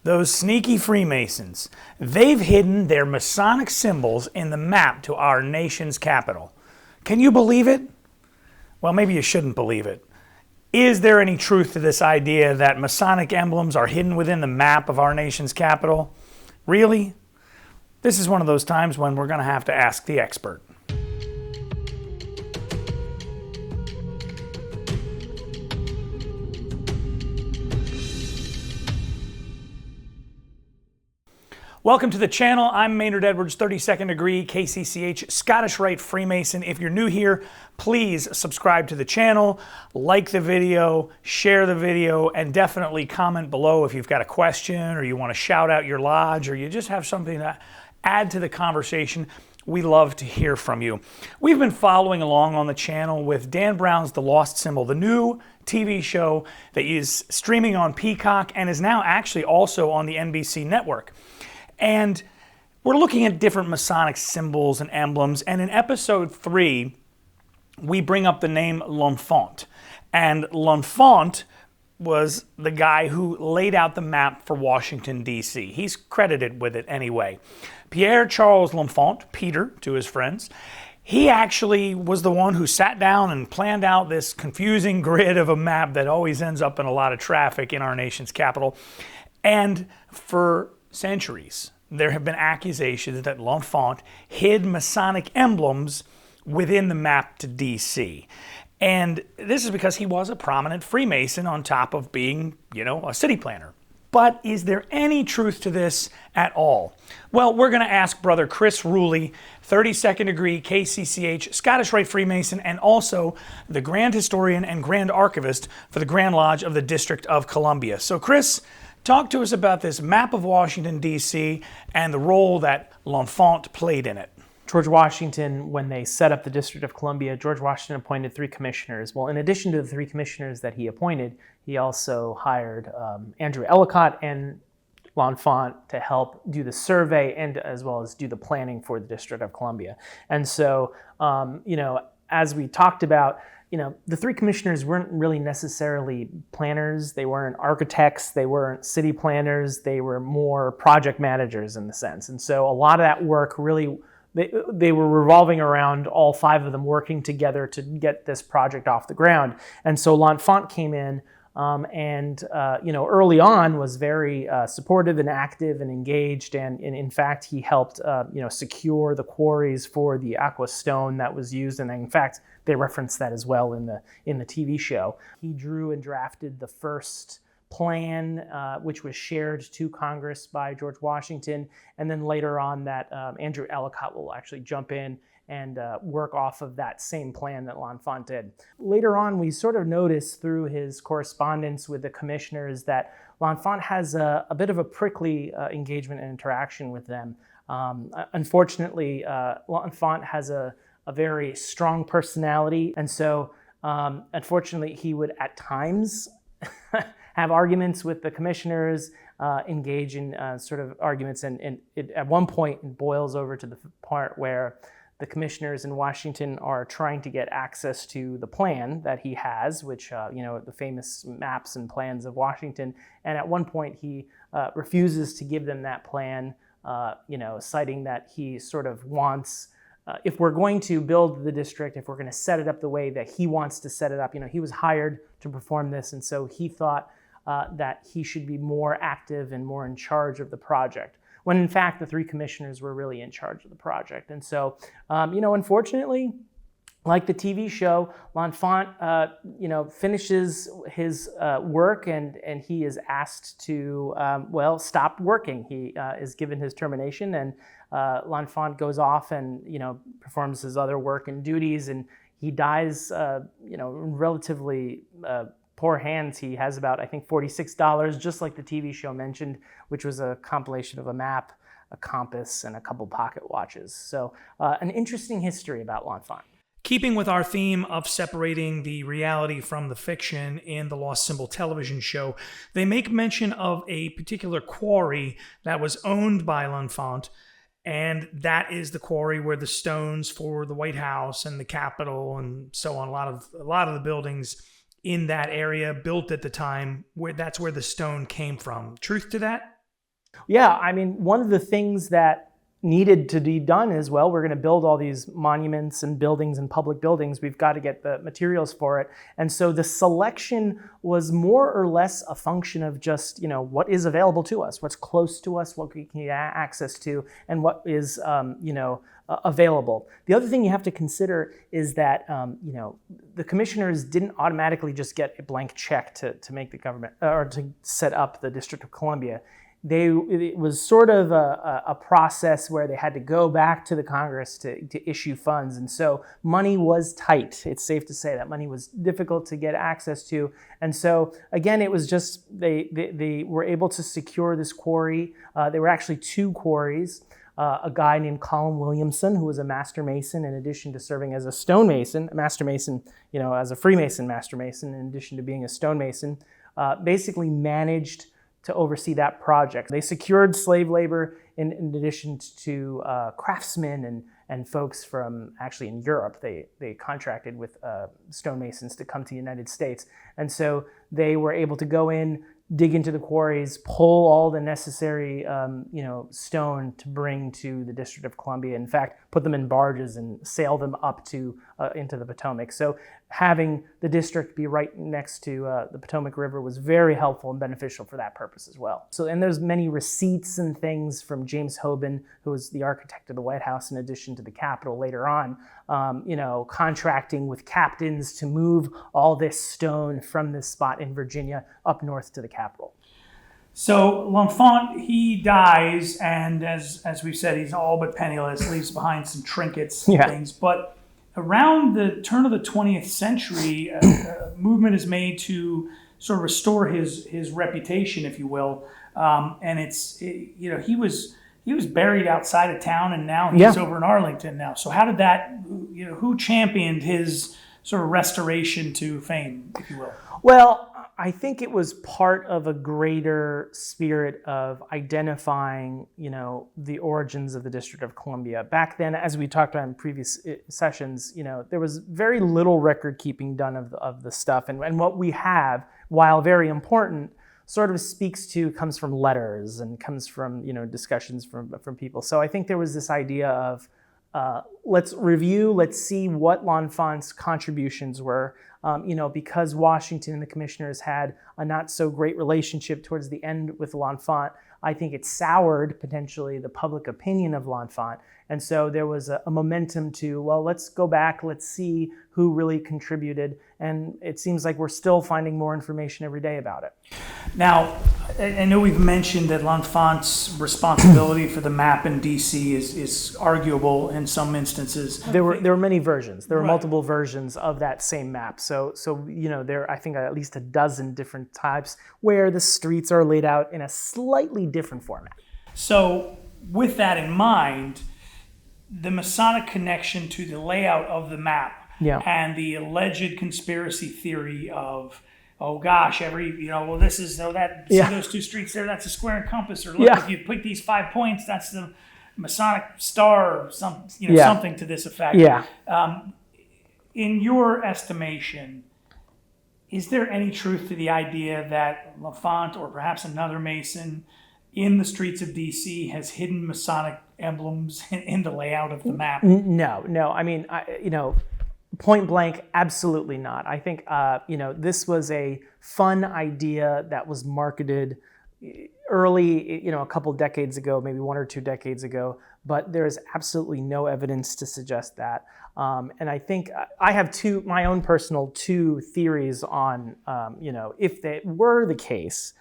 Those sneaky Freemasons. They've hidden their Masonic symbols in the map to our nation's capital. Can you believe it? Well, maybe you shouldn't believe it. Is there any truth to this idea that Masonic emblems are hidden within the map of our nation's capital? Really? This is one of those times when we're going to have to ask the expert. Welcome to the channel. I'm Maynard Edwards, 32nd degree KCCH Scottish Rite Freemason. If you're new here, please subscribe to the channel, like the video, share the video, and definitely comment below if you've got a question or you want to shout out your lodge or you just have something to add to the conversation. We love to hear from you. We've been following along on the channel with Dan Brown's The Lost Symbol, the new TV show that is streaming on Peacock and is now actually also on the NBC network. And we're looking at different Masonic symbols and emblems, and in episode 3, we bring up the name Lenfant. And Lenfant was the guy who laid out the map for Washington, D.C. He's credited with it anyway. Pierre Charles L'enfant, Peter to his friends, he actually was the one who sat down and planned out this confusing grid of a map that always ends up in a lot of traffic in our nation's capital. And for centuries, there have been accusations that Lenfant hid Masonic emblems within the map to DC. And this is because he was a prominent Freemason on top of being, a city planner. But is there any truth to this at all? Well, we're going to ask Brother Chris Ruli, 32nd degree KCCH Scottish Rite Freemason, and also the Grand Historian and Grand Archivist for the Grand Lodge of the District of Columbia. So Chris, talk to us about this map of Washington, D.C. and the role that Lenfant played in it. George Washington, when they set up the District of Columbia, George Washington appointed 3 commissioners. Well, in addition to the 3 commissioners that he appointed, he also hired Andrew Ellicott and Lenfant to help do the survey and as well as do the planning for the District of Columbia. And so, as we talked about, the 3 commissioners weren't really necessarily planners. They weren't architects. They weren't city planners. They were more project managers in the sense. And so a lot of that work really, they were revolving around all 5 of them working together to get this project off the ground. And so Lenfant came in early on was very supportive and active and engaged. And in fact, he helped, secure the quarries for the aqua stone that was used. And in fact, they reference that as well in the TV show. He drew and drafted the first plan, which was shared to Congress by George Washington. And then later on that Andrew Ellicott will actually jump in and work off of that same plan that Lenfant did. Later on, we sort of noticed through his correspondence with the commissioners that Lenfant has a bit of a prickly engagement and interaction with them. Unfortunately, Lenfant has a very strong personality, and so unfortunately, he would at times have arguments with the commissioners, engage in sort of arguments, and it, at one point it boils over to the part where the commissioners in Washington are trying to get access to the plan that he has, which, the famous maps and plans of Washington. And at one point he refuses to give them that plan, citing that he sort of wants, if we're going to build the district, if we're going to set it up the way that he wants to set it up, he was hired to perform this. And so he thought that he should be more active and more in charge of the project, when in fact the 3 commissioners were really in charge of the project. And so, unfortunately, like the TV show, Lenfant, finishes his work and he is asked to, stop working. He is given his termination, and Lenfant goes off and, performs his other work and duties, and he dies, in relatively poor hands. He has about, I think, $46, just like the TV show mentioned, which was a compilation of a map, a compass, and a couple pocket watches. So an interesting history about Lenfant. Keeping with our theme of separating the reality from the fiction in the Lost Symbol television show, they make mention of a particular quarry that was owned by Lenfant, and that is the quarry where the stones for the White House and the Capitol and so on, a lot of the buildings in that area built at the time, that's where the stone came from. Truth to that? Yeah, I mean, one of the things that needed to be done is, well, we're going to build all these monuments and buildings and public buildings. We've got to get the materials for it. And so the selection was more or less a function of just, what is available to us, what's close to us, what we can get access to, and what is, available. The other thing you have to consider is that, the commissioners didn't automatically just get a blank check to make the government, or to set up the District of Columbia. It was sort of a process where they had to go back to the Congress to issue funds. And so money was tight. It's safe to say that money was difficult to get access to. And so, again, it was just they were able to secure this quarry. There were actually two quarries. A guy named Colin Williamson, who was a master mason in addition to serving as a stonemason, a master mason, as a Freemason master mason, in addition to being a stonemason, basically managed to oversee that project. They secured slave labor in addition to craftsmen and folks from actually in Europe. They contracted with stonemasons to come to the United States. And so they were able to go in, dig into the quarries, pull all the necessary stone to bring to the District of Columbia. In fact, put them in barges and sail them up to into the Potomac. So having the district be right next to the Potomac River was very helpful and beneficial for that purpose as well. So, and there's many receipts and things from James Hoban, who was the architect of the White House in addition to the Capitol later on, contracting with captains to move all this stone from this spot in Virginia up north to the Capitol. So Lenfant, he dies, and as we've said, he's all but penniless, leaves behind some trinkets and things. But around the turn of the 20th century, a movement is made to sort of restore his reputation, if you will. And he was buried outside of town, and now he's over in Arlington now. So how did that, who championed his sort of restoration to fame, if you will? Well, I think it was part of a greater spirit of identifying, the origins of the District of Columbia. Back then, as we talked about in previous sessions, there was very little record keeping done of the stuff. And what we have, while very important, sort of comes from letters and comes from, discussions from people. So I think there was this idea of, let's see what L'enfant's contributions were, because Washington and the commissioners had a not so great relationship towards the end with L'enfant. I think it soured potentially the public opinion of L'enfant. And so there was a momentum to, well, let's go back, let's see who really contributed. And it seems like we're still finding more information every day about it. Now, I know we've mentioned that L'enfant's responsibility for the map in DC is arguable in some instances. There were many versions. There were multiple versions of that same map. So there I think at least a dozen different types where the streets are laid out in a slightly different format. So with that in mind, the Masonic connection to the layout of the map and the alleged conspiracy theory of, oh gosh, see those two streets there, that's a square and compass, or look, if you pick these 5 points, that's the Masonic star, or something to this effect. In your estimation, is there any truth to the idea that Lenfant or perhaps another Mason in the streets of DC has hidden Masonic emblems in the layout of the map? No. I mean, point blank, absolutely not. I think, this was a fun idea that was marketed early, a couple decades ago, maybe 1 or 2 decades ago, but there is absolutely no evidence to suggest that. And I think I have my own personal two theories on, if that were the case.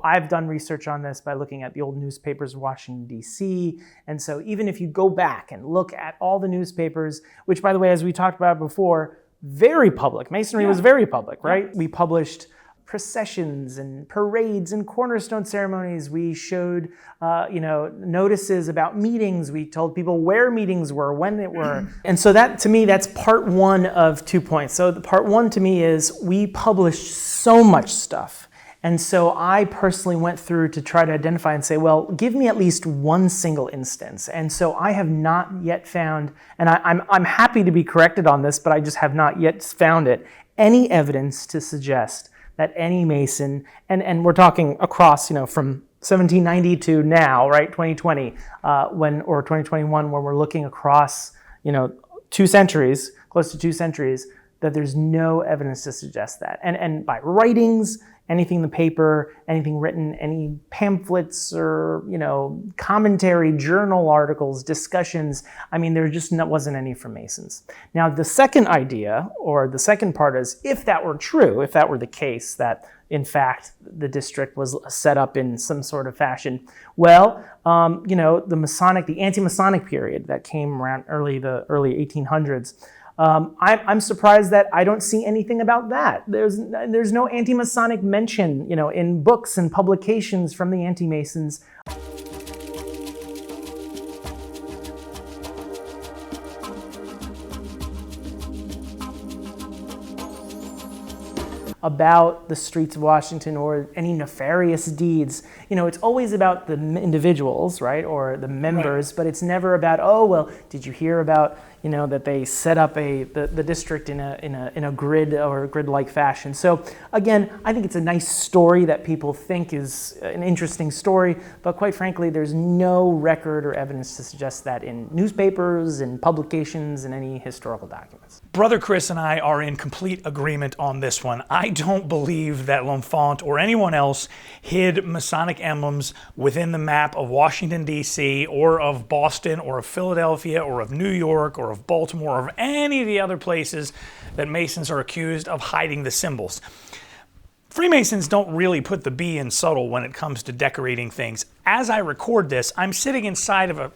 I've done research on this by looking at the old newspapers of Washington, D.C. And so even if you go back and look at all the newspapers, which, by the way, as we talked about before, very public. Masonry was very public, right? We published processions and parades and cornerstone ceremonies. We showed, notices about meetings. We told people where meetings were, when they were. And so that, to me, that's part one of 2 points. So the part one to me is we published so much stuff. And so I personally went through to try to identify and say, well, give me at least one single instance. And so I have not yet found, and I'm happy to be corrected on this, but I just have not yet found it, any evidence to suggest that any Mason, and we're talking across, from 1790 to now, right, 2020, or 2021, when we're looking across, 2 centuries, close to 2 centuries, that there's no evidence to suggest that. And by writings, anything in the paper, anything written, any pamphlets or, commentary, journal articles, discussions, there just wasn't any Freemasons. Now, the second idea, or the second part is, if that were true, if that were the case, that in fact the district was set up in some sort of fashion, well, the anti-Masonic period that came around the early 1800s, I'm surprised that I don't see anything about that. There's no anti-Masonic mention, in books and publications from the anti-Masons. About the streets of Washington or any nefarious deeds. It's always about the individuals, right, or the members, right. But it's never about, oh, well, did you hear about, that they set up the district in a grid or grid-like fashion. So again, I think it's a nice story that people think is an interesting story, but quite frankly, there's no record or evidence to suggest that in newspapers, in publications, and any historical documents. Brother Chris and I are in complete agreement on this one. I don't believe that Lenfant or anyone else hid Masonic emblems within the map of Washington, D.C., or of Boston, or of Philadelphia, or of New York, or of Baltimore, or of any of the other places that Masons are accused of hiding the symbols. Freemasons don't really put the B in subtle when it comes to decorating things. As I record this, I'm sitting inside of a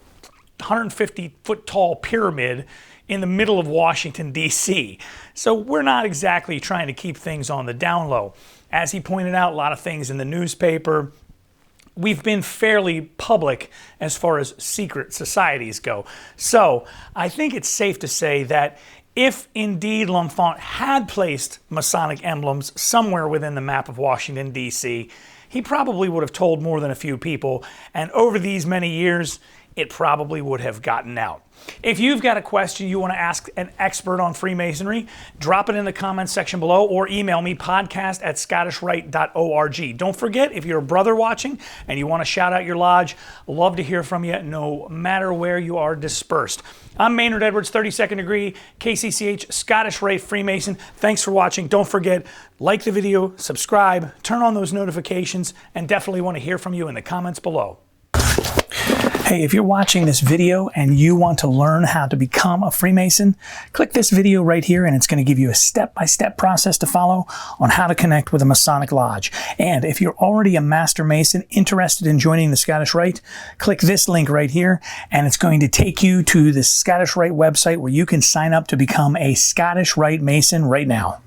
150-foot tall pyramid in the middle of Washington, D.C. So we're not exactly trying to keep things on the down low. As he pointed out, a lot of things in the newspaper. We've been fairly public as far as secret societies go. So I think it's safe to say that if indeed Lenfant had placed Masonic emblems somewhere within the map of Washington, D.C., he probably would have told more than a few people, and over these many years, it probably would have gotten out. If you've got a question you want to ask an expert on Freemasonry, drop it in the comments section below or email me, podcast@scottishrite.org. Don't forget, if you're a brother watching and you want to shout out your lodge, love to hear from you no matter where you are dispersed. I'm Maynard Edwards, 32nd degree, KCCH, Scottish Rite Freemason. Thanks for watching. Don't forget, like the video, subscribe, turn on those notifications, and definitely want to hear from you in the comments below. Hey, if you're watching this video and you want to learn how to become a Freemason, click this video right here and it's going to give you a step-by-step process to follow on how to connect with a Masonic lodge. And if you're already a Master Mason interested in joining the Scottish Rite, click this link right here and it's going to take you to the Scottish Rite website where you can sign up to become a Scottish Rite Mason right now.